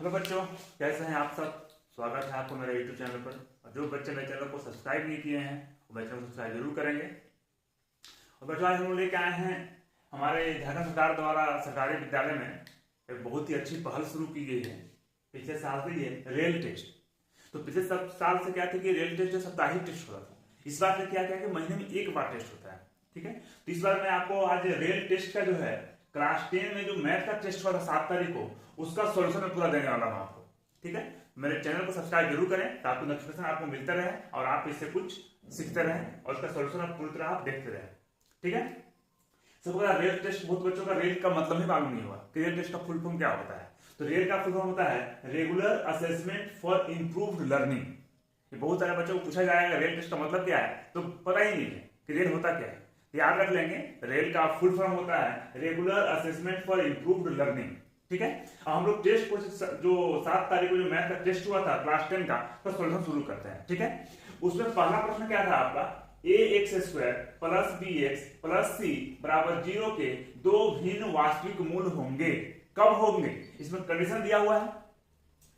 Hello बच्चों, कैसे हैं आप सब। स्वागत है आपको मेरे यूट्यूब चैनल पर। और जो बच्चे मेरे चैनल को सब्सक्राइब नहीं किए हैं वो मेरे चैनल को सब्सक्राइब जरूर करेंगे। और बच्चों, आज हम लोग लेके आए हैं हमारे झारखंड सरकार द्वारा सरकारी विद्यालय में एक बहुत ही अच्छी पहल शुरू की गई है। पिछले साल से ये रेल टेस्ट। तो पिछले सब साल से क्या था कि रेल टेस्ट जो साप्ताहिक टेस्ट होता था, इस बार से क्या कि महीने में एक बार टेस्ट होता है। ठीक है, तो इस बार मैं आपको आज रेल टेस्ट का जो है क्लास 10 में जो मैथ का टेस्ट हुआ था 7 तारीख को, उसका सॉल्यूशन मैं पूरा देने वाला हूं आपको। ठीक है, मेरे चैनल को सब्सक्राइब जरूर करें ताकि नोटिफिकेशन आपको मिलता रहे और आप इससे कुछ सीखते रहें और इसका सॉल्यूशन आप पूरी तरह आप देखते रहें। ठीक है, सबको पता रेल टेस्ट, बहुत बच्चों का रेल का मतलब ही मालूम नहीं हुआ कि रेल टेस्ट का फुल फॉर्म क्या होता है। तो रेल का फुल फॉर्म होता है regular assessment for improved learning. बहुत सारे बच्चों को पूछा जाएगा रेल टेस्ट का मतलब क्या है, तो पता ही नहीं है कि रेल होता क्या है। याद रख लेंगे, रेल का फुल फॉर्म होता है regular assessment for improved learning. ठीक है, हम लोग टेस्ट को जो 7 तारीख को जो मैथ का टेस्ट हुआ था क्लास 10 का, तो सॉल्यूशन शुरू करते हैं। ठीक है, उसमें पहला प्रश्न क्या था आपका, ax² plus bx plus c बराबर 0 के दो भिन्न वास्तविक मूल होंगे। कब होंगे, इसमें कंडीशन दिया हुआ है।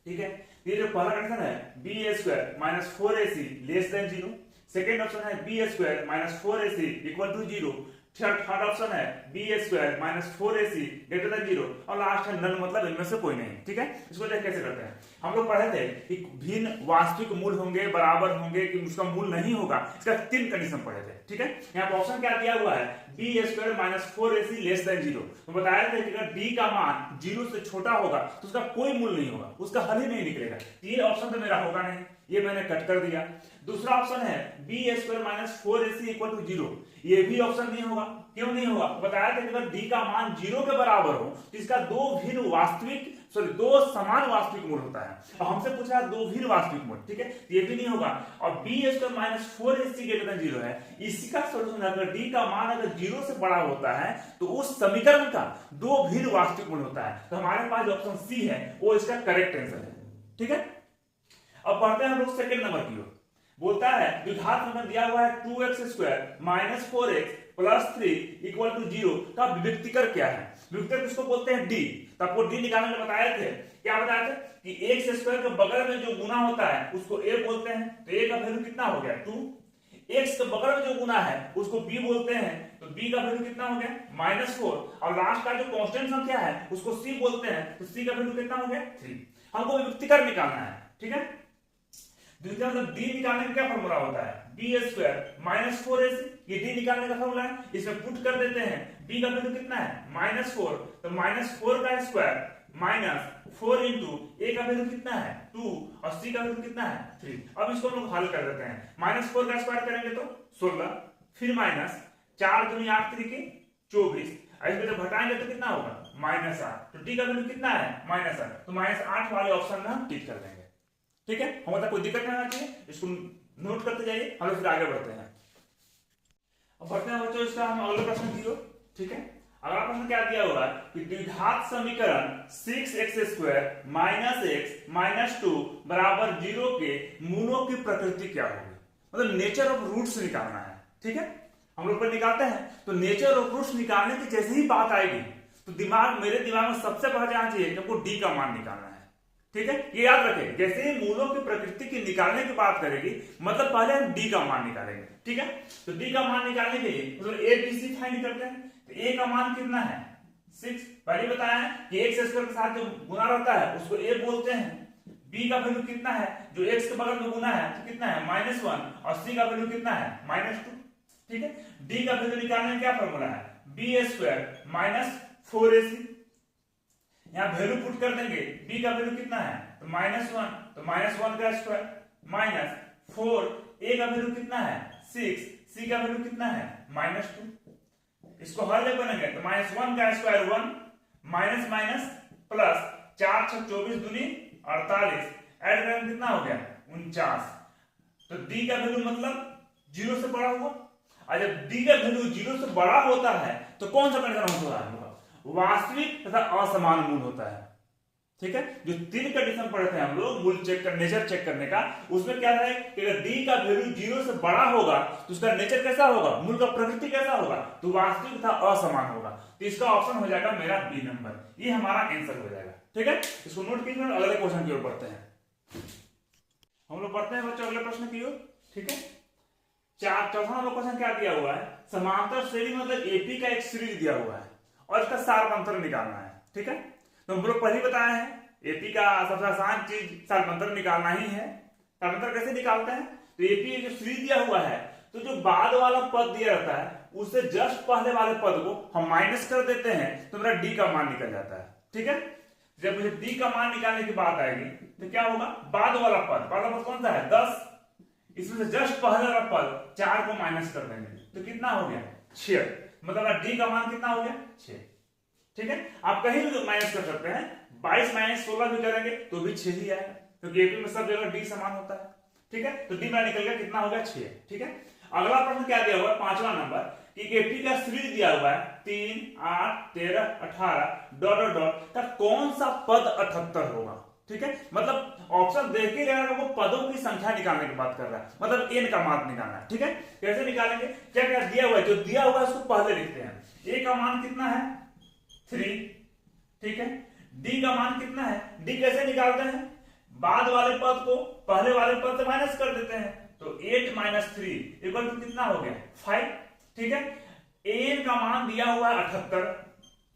ठीक है, ये जो पहला कंडीशन है b² minus 4ac less than 0। Second option है b² minus 4ac equal to 0। Third option है b² minus 4ac greater than 0। और लास्ट है नन, मतलब इनमें से कोई नहीं। ठीक है, इसको देख कैसे करते हैं। हम लोग पढ़े थे कि भिन्न वास्तविक मूल होंगे, बराबर होंगे, कि उसका मूल नहीं होगा। इसका 3 कंडीशन पढ़े थे। ठीक है, यहाँ पर ऑप्शन क्या दिया हुआ है, b² minus 4ac less than 0। तो बताया था कि अगर d का मान 0 से छोटा होगा तो उसका कोई मूल नहीं होगा, उसका हल ही नहीं निकलेगा। ये ऑप्शन तो मेरा होगा नहीं, ये मैंने कट कर दिया। दूसरा ऑप्शन है b² minus 4ac equal to 0। ये भी ऑप्शन नहीं होगा। क्यों नहीं होगा, बताया था कि अगर d का मान 0 के बराबर हो तो इसका दो समान वास्तविक मूल होता है। और हमसे पूछा है दो भिन्न वास्तविक मूल। ठीक है, ये भी नहीं होगा। और b² minus 4ac greater than 0 है, इसका सॉल्यूशन अगर d का मान अगर 0 से बड़ा होता है तो उस समीकरण का दो भिन्न वास्तविक मूल होता है। तो हमारे पास जो ऑप्शन सी है वो इसका करेक्ट आंसर है। ठीक है, अब पढ़ते हैं हम लोग सेकंड नंबर की ओर। बोलता है द्विघात फंक्शन दिया हुआ है 2x² minus 4x plus 3 equal to 0 का विभक्तिकर क्या है। विभक्तिकर किसको बोलते हैं, d। तो आपको d निकालने के बताए थे, क्या बताए थे कि x² के बगल में जो गुना होता है उसको a बोलते हैं। तो a का वैल्यू कितना हो गया 2। x के बगल में जो गुना है उसको b बोलते हैं, तो b का वैल्यू कितना हो गया -4। और लास्ट का जो कांस्टेंट संख्या है उसको c बोलते हैं, तो c का वैल्यू कितना हो गया 3। हमको विभक्तिकर निकालना है। ठीक है, दूसरा मतलब d निकालने का क्या फॉर्मूला होता है, b² माइनस 4ac। ये d निकालने का फॉर्मूला है, इसमें पुट कर देते हैं। b का वैल्यू कितना है -4, तो -4 का स्क्वायर माइनस 4 इंटू a का वैल्यू कितना है 2 और c का वैल्यू कितना है 3। अब इसको हम लोग हल कर देते हैं। -4 का स्क्वायर करेंगे तो 16, फिर माइनस 4 दूनी 8 तरीके 24। इसमें जब घटाएंगे तो कितना होगा -8। तो d का वैल्यू कितना है -8, तो -8 वाले ऑप्शन में हम टिक कर देंगे। ठीक है, हमारा कोई दिक्कत नहीं आना चाहिए, इसको नोट करते जाइए। हम लोग फिर आगे बढ़ते हैं। अब बढ़ते हैं बच्चों, इसका हम अगला प्रश्न दियो। ठीक है, अगला प्रश्न क्या दिया हुआ है कि द्विघात समीकरण 6x² माइनस x माइनस 2 बराबर 0 के मूलों की प्रकृति क्या होगी, मतलब नेचर ऑफ रूट्स निकालना है। ठीक है, हम लोग पर निकालते हैं तो नेचर ऑफ रूट्स निकालने की जैसे ही बात आएगी तो मेरे दिमाग में सबसे पहले जाना चाहिए कि हमको d का मान निकालना है। ठीक है, ये याद रखें, जैसे ही मूलों की प्रकृति की निकालने की बात करेगी मतलब पहले हम d का मान निकालेंगे। ठीक है, तो d का मान निकालने के लिए मतलब a b c फाइंड करते हैं। तो a का मान कितना है 6। पहले बताया है कि x² के साथ जो गुना रहता है उसको a बोलते हैं। b का वैल्यू कितना है, जो x के बगल में गुना है तो कितना है -1 और c का वैल्यू कितना है -2। ठीक है, d का वैल्यू निकालने का क्या फॉर्मूला है, b² माइनस 4ac। यहाँ वैल्यू पुट कर देंगे, b का वैल्यू कितना है तो -1, तो -1 का स्क्वायर माइनस 4, a का वैल्यू कितना है 6, c का वैल्यू कितना है -2। इसको हल करेंगे तो -1 का स्क्वायर 1 माइनस माइनस प्लस 4 6 24 दूनी 48, ऐड करेंगे कितना हो गया 49। तो d का वैल्यू मतलब 0 से बड़ा हुआ। और जब d का वैल्यू 0 से बड़ा होता है तो कौन सा कंडीशन होता है, वास्तविक तथा असमान मूल होता है। ठीक है, जो 3 कंडीशन पढ़े थे हम लोग मूल चेक कर, नेचर चेक करने का, उसमें क्या है कि अगर d का वैल्यू 0 से बड़ा होगा तो उसका नेचर कैसा होगा, मूल का प्रकृति कैसा होगा, तो वास्तविक तथा असमान होगा। तो इसका ऑप्शन हो जाएगा मेरा बी नंबर, ये हमारा आंसर हो जाएगा। ठीक है, इसको नोट कीजिए। अगले क्वेश्चन की ओर बढ़ते हैं। हम लोग बढ़ते हैं बच्चों अगले प्रश्न की ओर। ठीक है, चौथा नंबर क्वेश्चन क्या दिया हुआ है, समांतर श्रेणी मतलब एपी का एक सीरीज दिया हुआ है और इसका सारवंतर निकालना है। ठीक है, तो हम लोग पहले बताए हैं एपी का सबसे आसान चीज सारवंतर निकालना ही है। सारवंतर कैसे निकालते हैं, तो एपी जो सीरीज दिया हुआ है तो जो बाद वाला पद दिया रहता है उससे जस्ट पहले वाले पद को हम माइनस कर देते हैं तो मेरा डी का मान निकल जाता है। ठीक है, जब मुझे डी का मान निकालने की बात आएगी तो क्या होगा, बाद वाला पद कौन सा है 10, इसमें से जस्ट पहले वाला पद 4 को माइनस कर देंगे तो कितना हो गया 6, मतलब डी का मान कितना हो गया 6। ठीक है, आप कहीं भी माइनस कर सकते हैं, 22 माइनस 16 भी करेंगे तो भी 6 ही आएगा क्योंकि एपी में सब जगह डी समान होता है। ठीक है, तो डी मेरा निकल गया कितना हो गया 6। ठीक है, अगला प्रश्न क्या दिया हुआ है, 5वां नंबर कि एपी का सीरीज दिया हुआ है 3, 8, 13, 18 डॉट डॉट डॉट का कौन सा पद 78 होगा। ठीक है, मतलब ऑप्शन देख के वो पदों की संख्या निकालने की बात कर रहा है, मतलब एन का मान निकालना है। ठीक है, कैसे निकालेंगे, क्या क्या दिया हुआ है, जो दिया हुआ है उसको पहले लिखते हैं। ए का मान कितना है 3। ठीक है, डी का मान कितना है, डी कैसे निकालते हैं, बाद वाले पद को पहले वाले पद से माइनस कर देते हैं तो 8 माइनस 3 इक्वल टू कितना हो गया 5। ठीक है, एन का मान दिया हुआ है 78।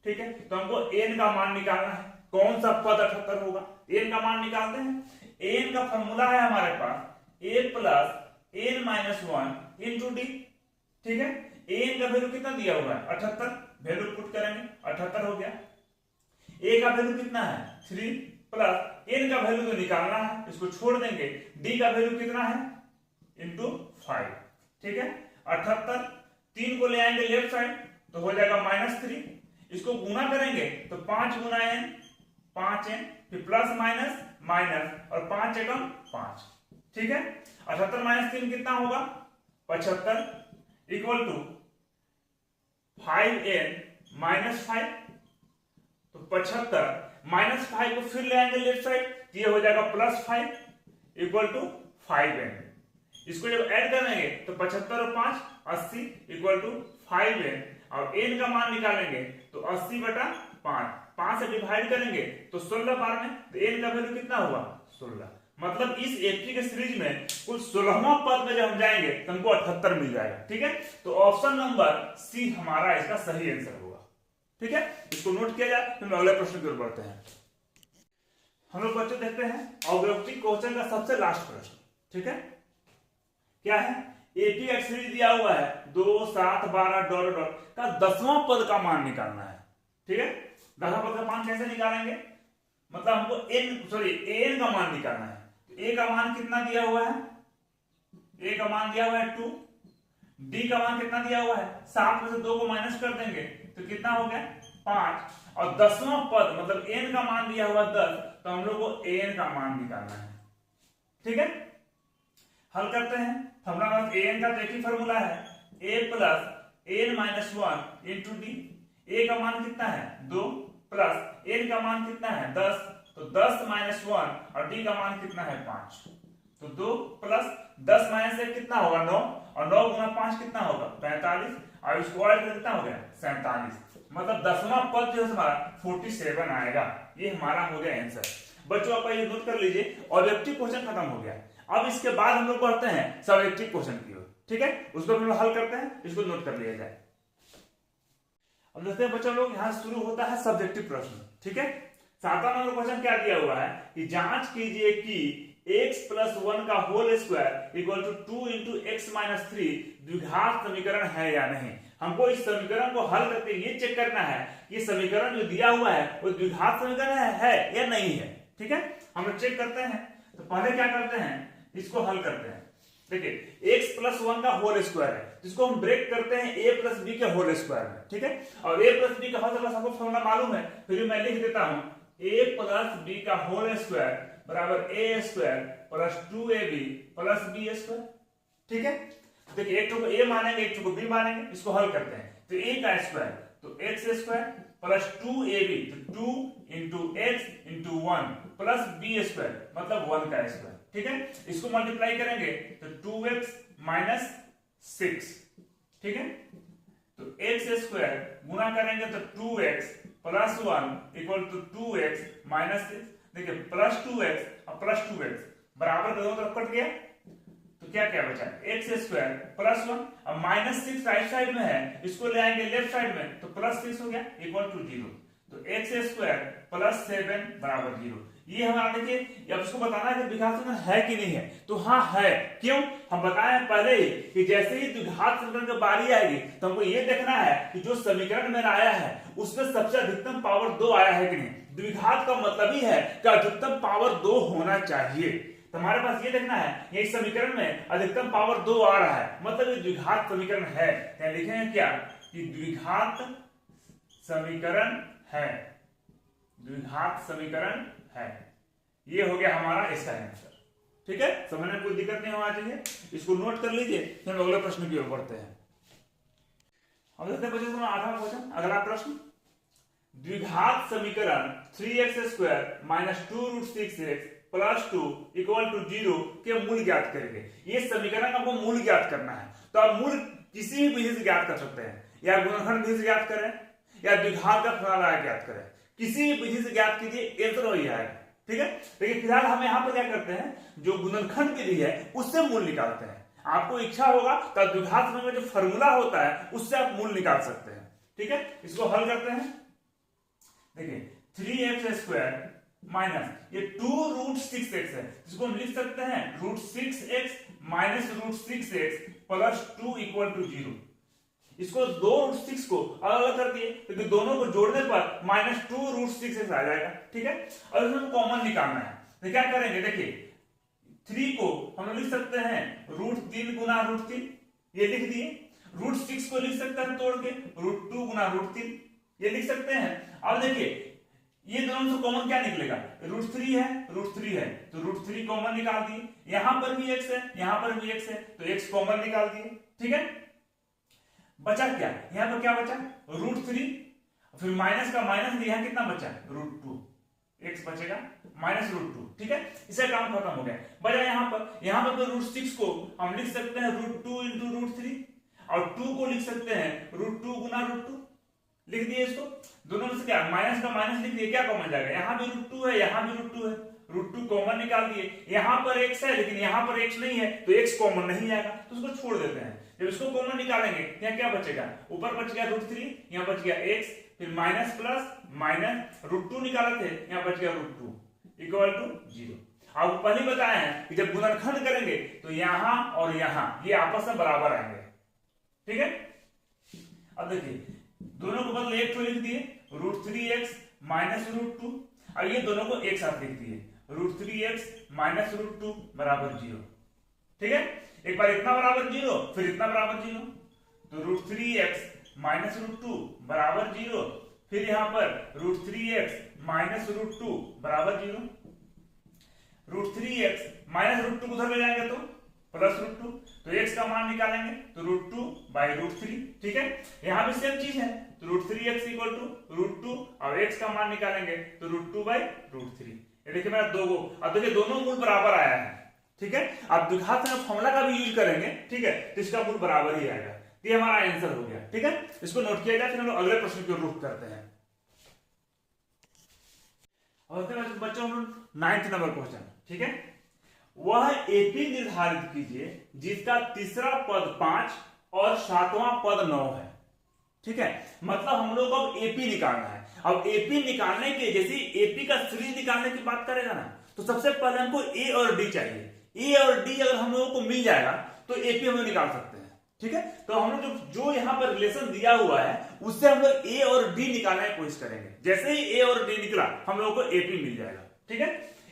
ठीक है, तो हमको एन का मान निकालना है, कौन सा पद 78 होगा, एन का मान निकालते हैं। एन का फॉर्मूला है हमारे पास A plus N minus 1 into D. ठीक है, एन का वैल्यू कितना दिया हुआ है 78, वैल्यू पुट करेंगे 78 हो गया। ए का वैल्यू कितना है 3 प्लस एन का वैल्यू तो निकालना है, इसको छोड़ देंगे, डी का वैल्यू कितना है इंटू 5। ठीक है, 78 3 को ले आएंगे लेफ्ट साइड तो हो जाएगा -3, इसको गुना करेंगे तो 5 गुना एन 5n, फिर प्लस माइनस माइनस और 5 एकम 5। ठीक है, 78 माइनस 3 कितना होगा 75 इक्वल टू 5n माइनस 5, तो 75 माइनस 5 को फिर ले आएंगे लेफ्ट साइड, ये हो जाएगा +5 इक्वल टू 5n। इसको जब ऐड करेंगे तो 75 और 5 80 इक्वल टू 5n, और n का मान निकालेंगे तो 80 बटा 5 से डिवाइड करेंगे तो 16 बार में, तो n का वैल्यू कितना हुआ 16। मतलब इस एपी के सीरीज में कुल 16वां पद में जब हम जाएंगे तो हमको 78 मिल जाएगा। ठीक है, तो ऑप्शन नंबर सी हमारा इसका सही आंसर होगा। ठीक है, इसको नोट किया जाए, फिर अगले प्रश्न की ओर बढ़ते हैं। हम लोग बच्चे देखते हैं ऑब्जेक्टिव क्वेश्चन का सबसे लास्ट प्रश्न। ठीक है, क्या है, एपी का सीरीज दिया हुआ है 2, 7, 12 डॉट डॉट का 10वां पद का मान निकालना है। ठीक है, 10वां पद का मान कैसे निकालेंगे, मतलब हमको एन का मान निकालना है। तो ए का मान कितना दिया हुआ है, ए का मान दिया हुआ है 2, डी का मान कितना दिया हुआ है 7 में से 2 को माइनस कर देंगे तो कितना हो गया 5, और 10वां पद मतलब एन का मान दिया हुआ 10, तो हम लोग को एन का मान निकालना है। ठीक है, हल करते हैं। फॉर्मूला एन का तो एक ही फॉर्मूला है, A plus N minus 1 into D. A का मान कितना है 2 प्लस एन का मान कितना है 10, तो 10 माइनस 1 और डी का मान कितना है 5, तो 2 प्लस 10 माइनस 1 कितना होगा 9, और 9 गुना 5 कितना होगा 45, और इसको ऐड कर कितना हो गया 47। मतलब 10वां पद जो है हमारा 47 आएगा। ये हमारा हो गया आंसर। बच्चों आप ये नोट कर लीजिए, ऑब्जेक्टिव क्वेश्चन खत्म हो गया। अब इसके बाद हम लोग बढ़ते हैं सब्जेक्टिव क्वेश्चन की ओर। ठीक है, उसको हम लोग हल करते हैं, इसको नोट कर लिया जाए। अब देखते हैं बच्चों लोग, यहाँ शुरू होता है सब्जेक्टिव प्रश्न। ठीक है, 7वां नंबर क्वेश्चन क्या दिया हुआ है कि जांच कीजिए कि x प्लस 1 का whole square equal to 2 into x minus 3 द्विघात समीकरण है या नहीं। हमको इस समीकरण को हल करके ये चेक करना है कि समीकरण जो दिया हुआ है वो द्विघात समीकरण है या नहीं है। ठीक है, हम लोग चेक करते हैं। तो पहले क्या करते हैं, इसको हल करते हैं। देखिए x प्लस 1 का होल स्क्वायर है, जिसको हम ब्रेक करते हैं a प्लस बी के होल स्क्वायर में। ठीक है, और a प्लस बी का होल स्क्वायर सबको फॉर्मूला मालूम है, फिर मैं लिख देता हूं a प्लस बी का होल स्क्वायर बराबर a square plus 2ab plus b square. ठीक है, देखिए एक को a मानेंगे एक को b मानेंगे, इसको हल करते हैं। तो a का स्क्वायर तो x स्क्वायर प्लस 2ab, तो 2 into x into 1 plus b square मतलब 1 का स्क्वायर। ठीक है, इसको मल्टीप्लाई करेंगे तो 2x माइनस 6। ठीक है, तो x स्क्वायर गुना करेंगे तो 2x +1 equal to 2x minus 6। देखिए +2x और +2x बराबर दोनों तरफ कट गया, तो क्या क्या बचा x² +1। अब -6 राइट साइड में है, इसको ले आएंगे लेफ्ट साइड में, तो +6 हो गया इक्वल टू 0। तो x² +7 बराबर 0। ये हमारा देखिए, अब इसको बताना है कि द्विघात समीकरण है कि नहीं है, तो हाँ है। क्यों? हम बताए पहले ही कि जैसे ही द्विघात समीकरण की बारी आएगी तो हमको ये देखना है कि जो समीकरण मेरा आया है उसमें सबसे अधिकतम पावर 2 आया है कि नहीं। द्विघात का मतलब ही है कि अधिकतम पावर 2 होना चाहिए। तो हमारे पास ये देखना है ये समीकरण में अधिकतम पावर 2 आ रहा है, मतलब ये द्विघात समीकरण है। क्या लिखेंगे क्या कि द्विघात समीकरण है, द्विघात समीकरण है। ये हो गया हमारा इसका आंसर। ठीक है, समझने में कोई दिक्कत नहीं होना चाहिए, इसको नोट कर लीजिए। फिर हम अगले प्रश्न की ओर बढ़ते हैं। अब देखते हैं बच्चों 8वां क्वेश्चन, अगला प्रश्न। द्विघात समीकरण 3x² - 2√6x + 2 = 0 के मूल ज्ञात करेंगे। ये समीकरण आपको मूल ज्ञात करना है, तो आप मूल किसी भी विधि से ज्ञात कर सकते हैं, या गुणनखंड विधि से ज्ञात करें या द्विघात का फॉर्मूला ज्ञात करें, किसी भी विधि से ज्ञात कीजिए, आंसर वही आएगा। ठीक है, लेकिन फिलहाल हम यहाँ पर क्या करते हैं, जो गुणनखंड विधि है उससे मूल निकालते हैं। आपको इच्छा होगा तो द्विघात में जो फॉर्मूला होता है उससे आप मूल निकाल सकते हैं। ठीक है, इसको हल करते हैं। देखिए 3x² माइनस ये 2√6x है, इसको हम लिख सकते हैं √6x माइनस √6x + 2 = 0। इसको 2√6 को अलग अलग कर दिए, क्योंकि दोनों को जोड़ने पर -2√6x आ जाएगा। ठीक है, और इसमें कॉमन निकालना है, तो क्या करेंगे, देखिए 3 को हम लिख सकते हैं √3 गुना √3, ये लिख दिए। √6 को लिख सकते हैं तोड़ के √2 गुना √3, ये लिख सकते हैं। अब देखिए ये दोनों से कॉमन क्या निकलेगा, √3 है, √3 है, तो √3 कॉमन निकाल दिए। यहां पर भी x है, यहां पर भी x है, तो x कॉमन निकाल दिए। ठीक है, बचा क्या, यहां पर क्या बचा √3, फिर माइनस का माइनस, यहां कितना बचा √2, x बचेगा माइनस √2। ठीक है, इससे काम खत्म हो गया। बचा यहां पर √6 को हम लिख सकते हैं √2 × √3, और 2 को लिख सकते हैं √2 गुना √2, लिख दिए। इसको दोनों में से क्या माइनस का माइनस लिख दिए, क्या कॉमन जाएगा, यहां भी √2 है, यहां भी √2 है, √2 कॉमन निकाल दिए। यहां पर x है लेकिन यहां पर x नहीं है, तो x कॉमन नहीं आएगा, तो उसको छोड़ देते हैं। जब इसको कॉमन निकालेंगे यहाँ क्या बचेगा, ऊपर बच गया √3, यहाँ बच गया x, फिर माइनस प्लस माइनस √2 निकाले थे, यहाँ बच गया √2 = 0। अब पहले बताए हैं कि जब गुणनखंड करेंगे तो यहां और यहां ये आपस में बराबर आएंगे। ठीक है, अब देखिए दोनों को बदले एक तो लिख दिए √3x माइनस √2, और ये दोनों को एक साथ लिख दिए √3x माइनस √2 बराबर 0। ठीक है, एक बार इतना बराबर 0, फिर इतना बराबर 0, तो √3x माइनस √2 बराबर 0, फिर यहां पर √3x माइनस √2 बराबर 0, √3x माइनस √2 को उधर ले जाएंगे तो प्लस √2, तो x का मान निकालेंगे तो √2/√3। ठीक है, यहां भी सेम चीज है, तो √3x = √2, और x का मान निकालेंगे तो √2/√3। ये देखिए मेरा दो, अब देखिए दोनों मूल बराबर आया है। ठीक है, आप द्विघात में फॉर्मूला का भी यूज करेंगे, ठीक है, तो इसका मूल बराबर ही आएगा। ये हमारा आंसर हो गया। ठीक है, इसको नोट किया जाए, फिर हम लोग अगले प्रश्न की ओर रुख करते हैं। और बच्चों हम लोग 9th नंबर क्वेश्चन। ठीक है, वह एपी निर्धारित कीजिए जिसका तीसरा पद 5 और 7वां पद 9 है। ठीक है, मतलब हम लोग को अब एपी निकालना है। अब एपी निकालने के, जैसे एपी का सीरीज निकालने की बात करेगा ना, तो सबसे पहले हमको ए और डी चाहिए। ए और डी अगर हम लोगों को मिल जाएगा तो एपी हम लोग निकाल सकते हैं। ठीक है, तो हम लोग जो यहाँ पर रिलेशन दिया हुआ है उससे हम लोग ए और डी निकालने की कोशिश करेंगे। जैसे ही ए और डी निकला हम लोगों को एपी मिल जाएगा। ठीक है,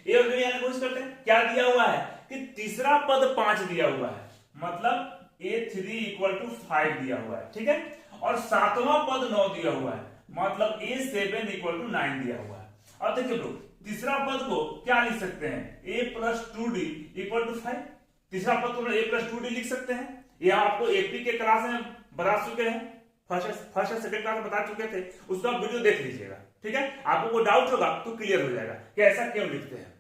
ए और डी निकालने की कोशिश करते हैं। क्या दिया हुआ है कि तीसरा पद 5 दिया हुआ है, मतलब a3 = 5 दिया हुआ है। ठीक है, और 7वां पद 9 दिया हुआ है, मतलब a7 = 9 दिया हुआ है। अब देखिए लोग तीसरा पद को क्या लिख सकते हैं, a + 2d = 5। तीसरा पद को a + 2d लिख सकते हैं। यह आपको एपी के क्लास में बता चुके हैं, फर्स्ट और सेकंड क्लास में बता चुके थे, उसका आप वीडियो देख लीजिएगा। ठीक है, आपको कोई डाउट होगा तो क्लियर हो जाएगा कि ऐसा क्यों लिखते हैं।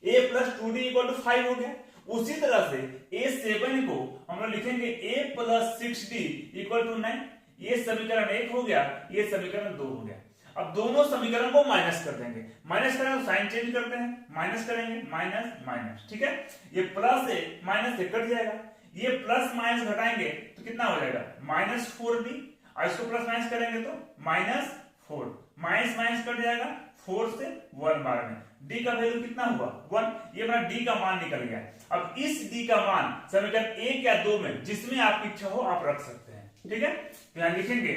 a + 2d = 5 हो गया। उसी तरह से a7 को हम लोग लिखेंगे a + 6d = 9। ये समीकरण 1 हो गया, ये समीकरण 2 हो गया। अब दोनों समीकरण को माइनस कर देंगे, माइनस करेंगे तो साइन चेंज करते हैं, माइनस करेंगे माइनस माइनस, ठीक है। ये प्लस है माइनस से कट जाएगा, ये प्लस माइनस घटाएंगे तो कितना हो जाएगा -4d, और इसको प्लस माइनस करेंगे तो -4, माइनस माइनस कट जाएगा 4 से 1 बार में, d का वैल्यू कितना हुआ 1, ये मेरा d का मान निकल गया। अब इस d का मान समीकरण 1 या 2 में जिसमें आपकी इच्छा हो आप रख सकते हैं, ठीक है। तो यहां लिखेंगे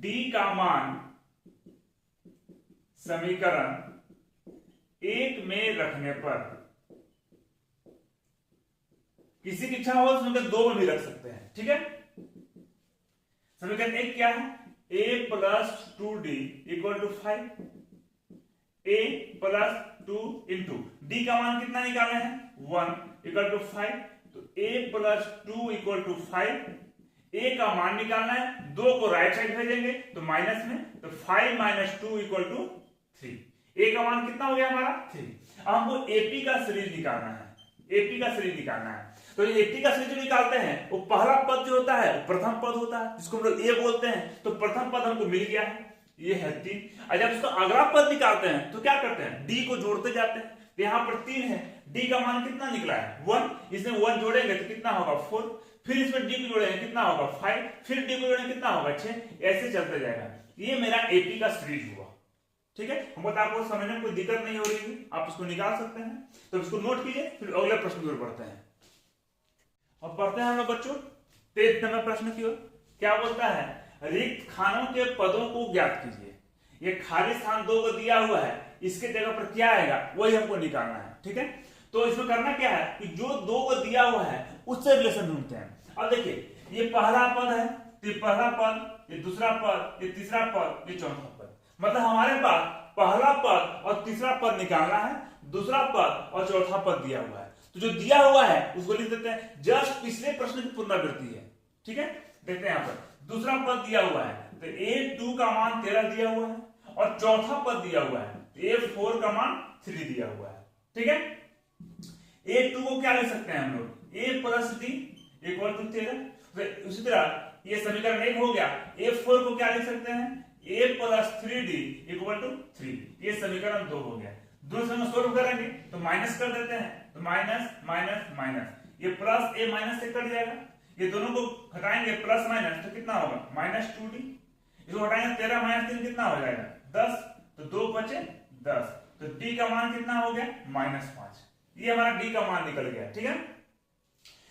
d का मान समीकरण 1 में रखने पर, किसी की इच्छा हो तो समीकरण 2 में भी रख सकते हैं, ठीक है। समीकरण 1 क्या है, a + 2d = 5, a + 2 into d का मान कितना निकालना है 1 = 5, तो a + 2 = 5, a का मान निकालना है, 2 को राइट साइड भेजेंगे तो माइनस में, तो 5 - 2 = 3, a का मान कितना हो गया हमारा 3। अब हमको AP का सीरीज निकालना है, AP का सीरीज निकालना है, तो ये AP का सीरीज जो निकालते हैं वो पहला पद जो होता है वो प्रथम पद होता है, जिसको हम लोग a बोलते हैं, तो प्रथम पद हमको मिल गया है, ये है 3। और जब इसको अगला पद निकालते हैं तो क्या करते हैं, d को जोड़ते जाते हैं, तो यहाँ पर 3 है, d का मान कितना निकला है 1, इसमें 1 जोड़ेंगे तो कितना होगा 4, फिर इसमें d को जोड़ेंगे कितना होगा 5, फिर d को जोड़ेंगे कितना होगा 6, ऐसे चलते जाएगा। ये मेरा AP का सीरीज हुआ, ठीक है। हम बता, आपको समझने में कोई दिक्कत नहीं हो रही है, आप इसको निकाल सकते हैं, तो इसको नोट कीजिए, फिर अगले प्रश्न की ओर बढ़ते हैं। और पढ़ते हैं हम लोग बच्चों 23 नंबर प्रश्न की ओर। क्या बोलता है, रिक्त खानों के पदों को ज्ञात कीजिए। ये खाली स्थान 2 को दिया हुआ है, इसके जगह पर क्या आएगा वही हमको निकालना है, ठीक है। तो इसमें करना क्या है कि जो 2 को दिया हुआ है उससे रिलेशन ढूंढते हैं। अब देखिए ये पहला पद है, तो ये पहला पद, ये दूसरा पद, ये तीसरा पद, ये चौथा पद, मतलब हमारे पास पहला पद और तीसरा पद निकालना है, दूसरा पद और चौथा पद दिया हुआ है। तो जो दिया हुआ है उसको लिख देते हैं, जस्ट पिछले प्रश्न की पुनरावृत्ति है, ठीक है। देखते हैं यहाँ पर दूसरा पद दिया हुआ है, तो a2 का मान 13 दिया हुआ है, और चौथा पद दिया हुआ है, तो a4 का मान 3 दिया हुआ है, ठीक है। a2 को क्या लिख सकते हैं हम लोग, a + d = 13, तो उसी तरह ये समीकरण 1 हो गया। a4 को क्या लिख सकते हैं, a + 3d = 3, ये समीकरण 2 हो गया। दूसरे में सोल्व करेंगे तो माइनस कर देते हैं, तो माइनस माइनस माइनस, ये प्लस a माइनस से कट जाएगा, ये दोनों को घटाएंगे प्लस माइनस तो कितना होगा -2d, इसको हटाएंगे 13 - 3 कितना हो जाएगा 10, तो 2 बचे 10, तो d का मान कितना हो गया -5, ये हमारा d का मान निकल गया, ठीक है।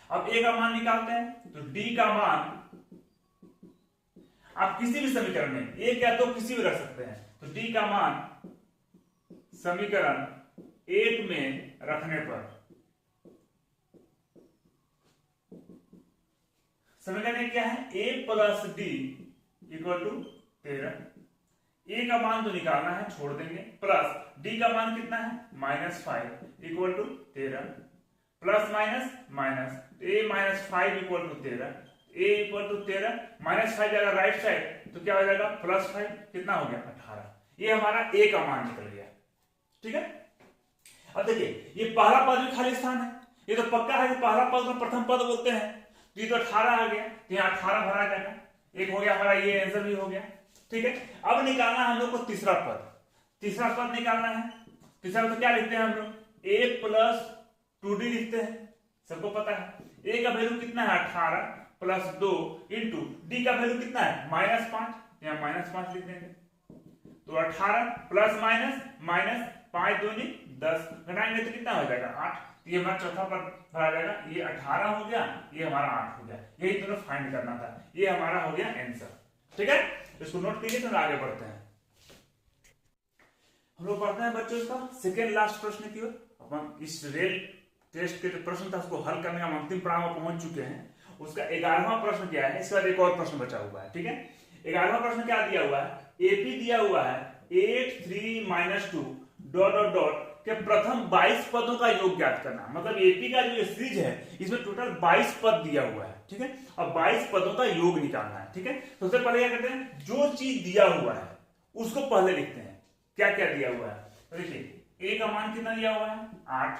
अब a का मान निकालते हैं, तो d का मान आप किसी भी समीकरण में 1 या 2 किसी भी रख सकते हैं, तो d का मान समीकरण 1 में रखने पर, समीकरण क्या है, a + d = 13, a का मान तो निकालना है छोड़ देंगे, प्लस d का मान कितना है -5 = 13, plus minus minus, a - 5 = 13, a = 13, -5 जाएगा राइट साइड तो क्या हो जाएगा +5, कितना हो गया 18, ये हमारा a का मान निकल गया, ठीक है। अब देखिए ये पहला पद भी खाली स्थान है, ये तो पक्का है कि पहला पद को प्रथम पद बोलते हैं, तो ये तो 18 आ गया, तो यहाँ 18 भरा जाएगा, एक हो गया हमारा, ये आंसर भी हो गया, ठीक है। अब निकालना हम लोग को तीसरा पद, तीसरा पद निकालना है। तीसरा पद क्या लिखते हैं हम लोग, a + 2d लिखते हैं, सबको पता है a का वैल्यू कितना है 18 + 2 इंटू d का वैल्यू कितना है -5, यहाँ -5 लिख देंगे, तो 18 प्लस माइनस माइनस 5 दूनी 10, घटाएंगे तो कितना हो जाएगा 8, ये हमारा चौथा पद भरा जाएगा, ये 18 हो गया, ये हमारा 8 हो गया, यही दोनों फाइंड करना था, ये हमारा हो गया आंसर, ठीक है। इसको नोट कीजिए, तो आगे बढ़ते हैं। हम लोग पढ़ते हैं बच्चों इसका सेकेंड लास्ट प्रश्न की ओर। अपन इस रेल टेस्ट के जो प्रश्न था उसको हल करने का हम अंतिम पड़ाव में पहुंच चुके हैं। उसका 11वां प्रश्न क्या है, इसके बाद एक और प्रश्न बचा हुआ है, ठीक है। 11वां प्रश्न क्या दिया हुआ है, एपी दिया हुआ है 8 3 - 2 ... के प्रथम 22 पदों का योग ज्ञात करना। मतलब एपी का जो सीरीज है इसमें टोटल 22 पद दिया हुआ है, ठीक है। अब 22 पदों का योग निकालना है, ठीक है। तो सबसे पहले क्या करते हैं, जो चीज दिया हुआ है उसको पहले लिखते हैं, क्या क्या दिया हुआ है। तो देखिए a का मान कितना दिया हुआ है 8,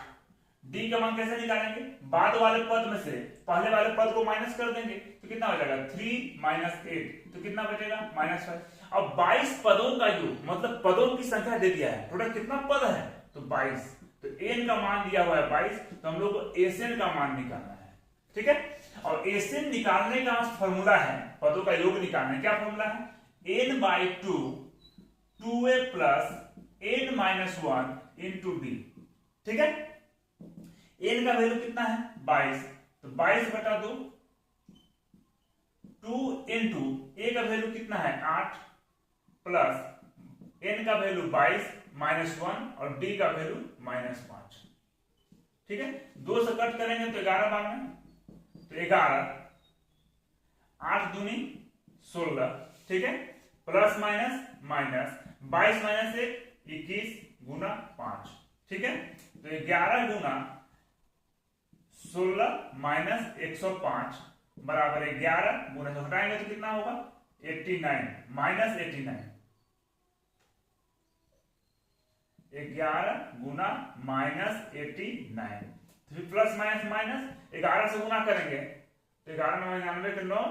d का मान कैसे निकालेंगे, बाद वाले पद में से पहले वाले पद को माइनस कर देंगे तो कितना हो जाएगा 3 - 8, तो कितना बचेगा -5। अब 22 पदों का योग, मतलब पदों की संख्या दे दिया है, टोटल कितना पद है तो 22, तो n का मान दिया हुआ है 22, तो हम लोग को एसएन का मान निकालना है, ठीक है। और एसएन निकालने का फॉर्मूला है, पदों का योग निकालने क्या फॉर्मूला है, n/2 2a plus n minus 1 into D, ठीक है। n का वैल्यू कितना है 22, तो 22 बटा 2, 2 इंटू a का वैल्यू कितना है 8 प्लस n का वैल्यू 22 माइनस 1 और d का वैल्यू -5, ठीक है। 2 से कट करेंगे तो 11 बार में, तो 11, 8 दूनी 16, ठीक है, प्लस माइनस माइनस 22 माइनस 1 21 गुना 5, ठीक है। तो 11 गुना 16 माइनस 105 बराबर 11 गुना, जो हटाएंगे तो कितना होगा 89 माइनस 89, 11 गुना माइनस 89, फिर प्लस माइनस माइनस 11 से गुना करेंगे तो 11 में 99 के 9,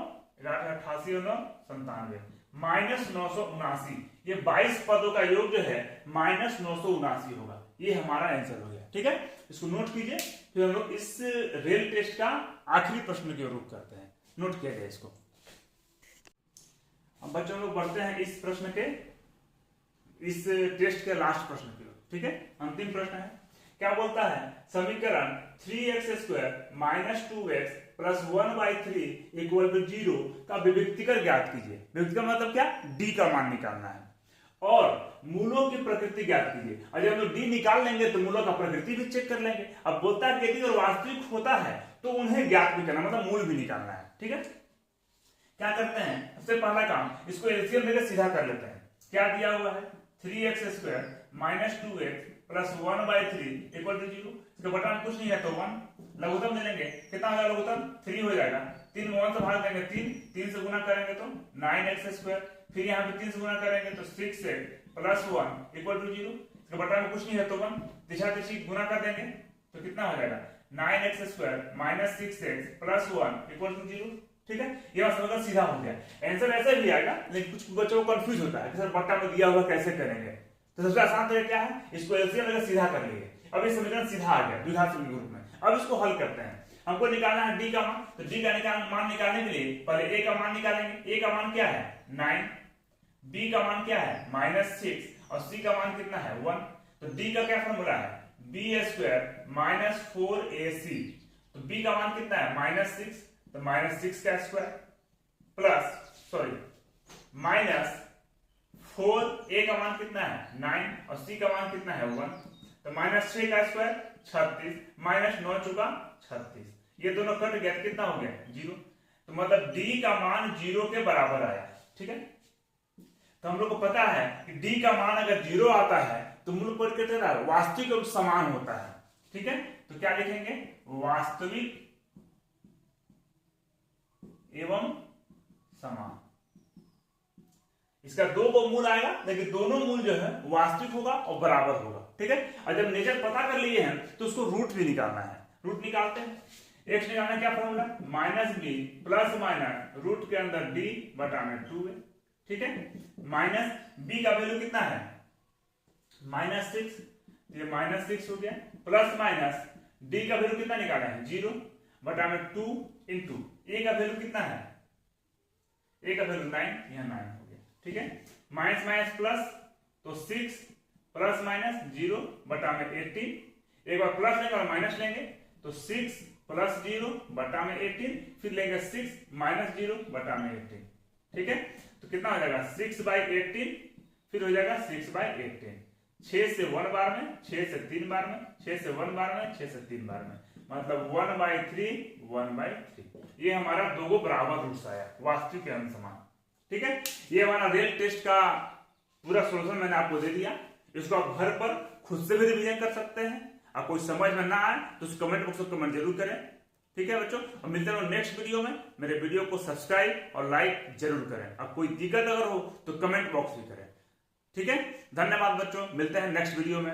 11 88 और 9 97, माइनस 979। ये 22 पदों का योग जो है माइनस 979 होगा, ये हमारा आंसर हो गया, ठीक है। इसको नोट कीजिए, फिर हम लोग इस रेल टेस्ट का आखिरी प्रश्न की ओर रुख करते हैं, नोट किया जाए इसको। अब बच्चों लोग बढ़ते हैं इस प्रश्न के, इस टेस्ट के लास्ट प्रश्न की ओर, ठीक है। अंतिम प्रश्न है, क्या बोलता है, समीकरण 3x² minus 2x plus 1/3 equal to 0 का विभक्तिकर ज्ञात कीजिए। विभक्तिकर मतलब क्या, d का मान निकालना है, और मूलों की प्रकृति ज्ञात कीजिए। और जब हम लोग d निकाल लेंगे तो मूलों का प्रकृति भी चेक कर लेंगे। अब बोलता है कि यदि अगर वास्तविक होता है तो उन्हें ज्ञात भी करना, मतलब मूल भी निकालना है, ठीक है। क्या करते हैं, सबसे पहला काम, इसको एलसीएम लेकर सीधा कर लेते हैं। क्या दिया हुआ है, 3x² minus 2x plus 1/3 equal to 0, इसका बटा में कुछ नहीं है तो 1, लघुत्तम ले लेंगे, कितना हो जाएगा लघुत्तम 3 हो जाएगा, 3 में 1 से भाग देंगे 3 से गुना करेंगे तो 9x², फिर यहाँ पे 3 से गुना करेंगे तो 6x प्लस 1 इक्वल टू 0, इसका बटा में कुछ नहीं है तो 1, दिशा दिशी गुना कर देंगे तो कितना हो जाएगा 9x² minus 6x plus 1 equal to 0, ठीक है। ये बात समझकर सीधा हो गया, आंसर ऐसे भी आएगा, लेकिन कुछ बच्चों को कंफ्यूज होता है कि सर बट्टा में दिया हुआ कैसे करेंगे, तो सबसे आसान तरीका क्या है, इसको एलसीएम लेकर सीधा कर लिए। अब ये समीकरण सीधा आ गया द्विघात ग्रुप में। अब इसको हल करते हैं, हमको निकालना है d का मान, तो d का मान निकालने के लिए पहले a का मान निकालेंगे। a का मान क्या है 9, b का मान क्या है -6 और c का मान कितना है 1, तो d का क्या फॉर्मूला है b² माइनस 4ac, तो b का मान कितना है -6, तो -6 का स्क्वायर प्लस माइनस 4a का मान कितना है 9 और c का मान कितना है 1, तो -6 का स्क्वायर 36 माइनस 9 चुका 36, ये दोनों कट गया तो कितना हो गया 0, तो मतलब d का मान 0 के बराबर आया, ठीक है। तो हम लोग को पता है कि d का मान अगर 0 आता है तो मूल पर कितना वास्तविक और समान होता है, ठीक है। तो क्या लिखेंगे, वास्तविक एवं समान। इसका 2 को मूल आएगा, लेकिन दोनों मूल जो है वास्तविक होगा और बराबर होगा, ठीक है। और जब नेचर पता कर लिए हैं तो उसको रूट भी निकालना है, रूट निकालते हैं। x निकालना क्या formula -b plus minus root के अंदर d बटा में 2 है, ठीक है। माइनस b का वैल्यू कितना है -6, ये -6 हो गया, प्लस माइनस d का वैल्यू कितना निकाला है 0 बटा में 2 इंटू a का वैल्यू कितना है, a का वैल्यू 9, यह 9 हो गया, ठीक है। माइनस माइनस प्लस तो 6 प्लस माइनस 0 बटा में 18, एक बार प्लस लेंगे और माइनस लेंगे तो 6 प्लस 0 बटा में 18, फिर लेंगे 6 माइनस 0 बटा में 18, ठीक है। तो कितना हो जाएगा 6/18, फिर हो जाएगा 6/18, 6 से 1 बार में, 6 से 3 बार में, 6 से 1 बार में, 6 से 3 बार में, मतलब 1/3 1/3। ये हमारा दो बराबर रूट्स आया, वास्तविक एवं समान, ठीक है। ये हमारा रेल टेस्ट का पूरा सोल्यूशन मैंने आपको दे दिया। इसको आप घर पर खुद से भी रिवीजन कर सकते हैं। आप कोई समझ में ना आए तो उस कमेंट बॉक्स में कमेंट जरूर करें, ठीक है बच्चों। और मिलते हैं नेक्स्ट वीडियो में। मेरे वीडियो को सब्सक्राइब और लाइक जरूर करें। अब कोई दिक्कत अगर हो तो कमेंट बॉक्स भी करें, ठीक है। धन्यवाद बच्चों, मिलते हैं नेक्स्ट वीडियो में।